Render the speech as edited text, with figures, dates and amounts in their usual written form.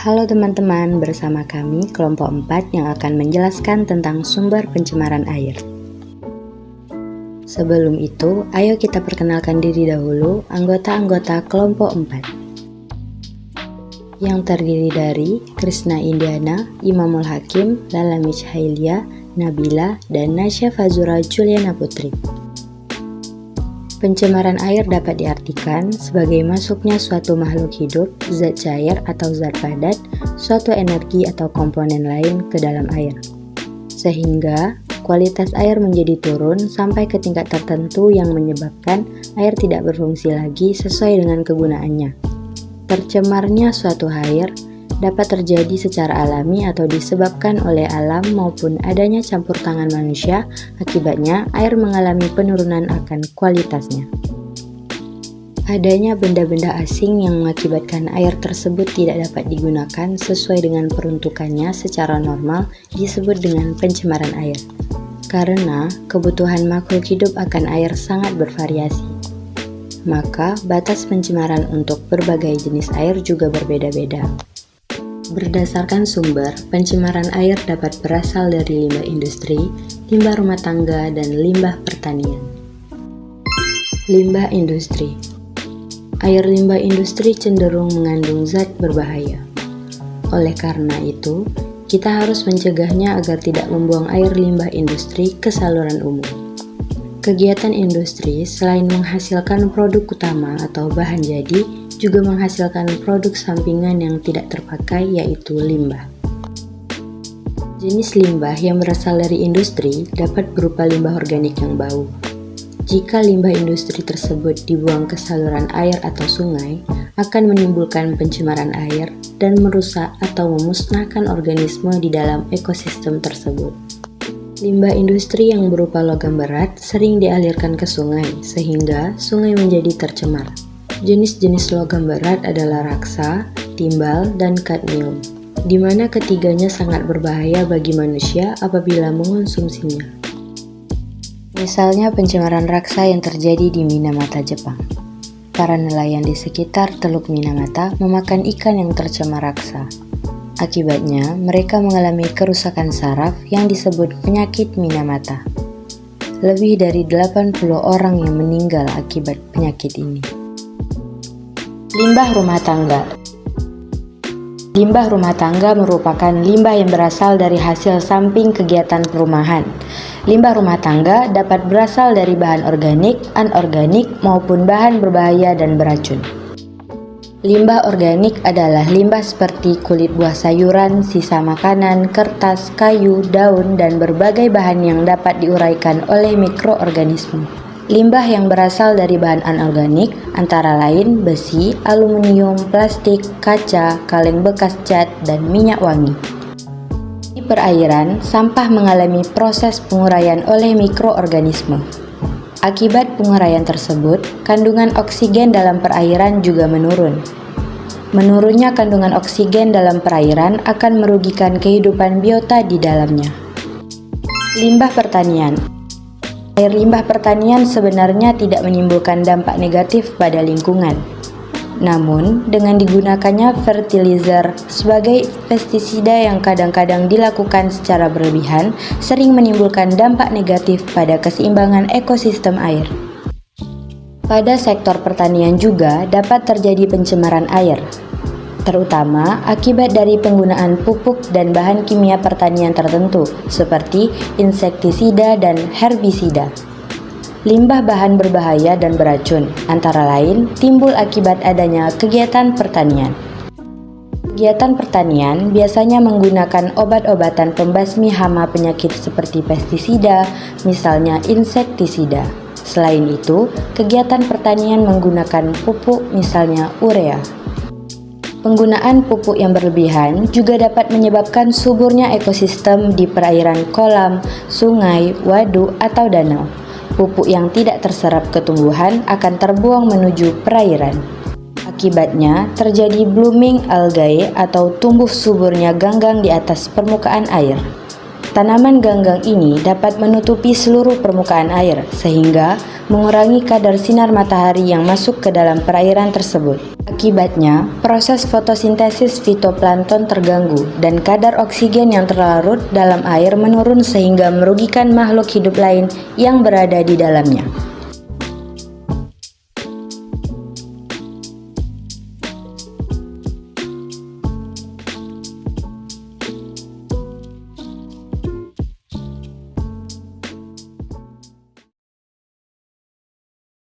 Halo teman-teman, bersama kami kelompok 4 yang akan menjelaskan tentang sumber pencemaran air. Sebelum itu, ayo kita perkenalkan diri dahulu anggota-anggota kelompok 4. Yang terdiri dari Krisna Indiana, Imamul Hakim, Lala Michhailia, Nabila, dan Nasya Fazura Juliana Putri. Pencemaran air dapat diartikan sebagai masuknya suatu makhluk hidup, zat cair atau zat padat, suatu energi atau komponen lain ke dalam air. Sehingga kualitas air menjadi turun sampai ke tingkat tertentu yang menyebabkan air tidak berfungsi lagi sesuai dengan kegunaannya. Tercemarnya suatu air dapat terjadi secara alami atau disebabkan oleh alam maupun adanya campur tangan manusia, akibatnya air mengalami penurunan akan kualitasnya. Adanya benda-benda asing yang mengakibatkan air tersebut tidak dapat digunakan sesuai dengan peruntukannya secara normal disebut dengan pencemaran air. Karena kebutuhan makhluk hidup akan air sangat bervariasi, maka batas pencemaran untuk berbagai jenis air juga berbeda-beda. Berdasarkan sumber, pencemaran air dapat berasal dari limbah industri, limbah rumah tangga, dan limbah pertanian. Limbah industri. Air limbah industri cenderung mengandung zat berbahaya. Oleh karena itu, kita harus mencegahnya agar tidak membuang air limbah industri ke saluran umum. Kegiatan industri selain menghasilkan produk utama atau bahan jadi, juga menghasilkan produk sampingan yang tidak terpakai, yaitu limbah. Jenis limbah yang berasal dari industri dapat berupa limbah organik yang bau. Jika limbah industri tersebut dibuang ke saluran air atau sungai, akan menimbulkan pencemaran air dan merusak atau memusnahkan organisme di dalam ekosistem tersebut. Limbah industri yang berupa logam berat sering dialirkan ke sungai, sehingga sungai menjadi tercemar. Jenis-jenis logam berat adalah raksa, timbal, dan kadmium, di mana ketiganya sangat berbahaya bagi manusia apabila mengonsumsinya. Misalnya pencemaran raksa yang terjadi di Minamata, Jepang. Para nelayan di sekitar Teluk Minamata memakan ikan yang tercemar raksa. Akibatnya, mereka mengalami kerusakan saraf yang disebut penyakit Minamata. Lebih dari 80 orang yang meninggal akibat penyakit ini. Limbah rumah tangga. Limbah rumah tangga merupakan limbah yang berasal dari hasil samping kegiatan perumahan. Limbah rumah tangga dapat berasal dari bahan organik, anorganik, maupun bahan berbahaya dan beracun. Limbah organik adalah limbah seperti kulit buah sayuran, sisa makanan, kertas, kayu, daun, dan berbagai bahan yang dapat diuraikan oleh mikroorganisme. Limbah yang berasal dari bahan anorganik antara lain besi, aluminium, plastik, kaca, kaleng bekas cat, dan minyak wangi. Di perairan, sampah mengalami proses penguraian oleh mikroorganisme. Akibat penguraian tersebut, kandungan oksigen dalam perairan juga menurun. Menurunnya kandungan oksigen dalam perairan akan merugikan kehidupan biota di dalamnya. Limbah pertanian. Air limbah pertanian sebenarnya tidak menimbulkan dampak negatif pada lingkungan. Namun, dengan digunakannya fertilizer sebagai pestisida yang kadang-kadang dilakukan secara berlebihan, sering menimbulkan dampak negatif pada keseimbangan ekosistem air. Pada sektor pertanian juga dapat terjadi pencemaran air, terutama akibat dari penggunaan pupuk dan bahan kimia pertanian tertentu seperti insektisida dan herbisida. Limbah bahan berbahaya dan beracun antara lain timbul akibat adanya kegiatan pertanian. Kegiatan pertanian biasanya menggunakan obat-obatan pembasmi hama penyakit seperti pestisida, misalnya insektisida. Selain itu, kegiatan pertanian menggunakan pupuk misalnya urea. Penggunaan pupuk yang berlebihan juga dapat menyebabkan suburnya ekosistem di perairan kolam, sungai, waduk, atau danau. Pupuk yang tidak terserap ke tumbuhan akan terbuang menuju perairan. Akibatnya, terjadi blooming algae atau tumbuh suburnya ganggang di atas permukaan air. Tanaman ganggang ini dapat menutupi seluruh permukaan air, sehingga mengurangi kadar sinar matahari yang masuk ke dalam perairan tersebut. Akibatnya, proses fotosintesis fitoplankton terganggu dan kadar oksigen yang terlarut dalam air menurun sehingga merugikan makhluk hidup lain yang berada di dalamnya.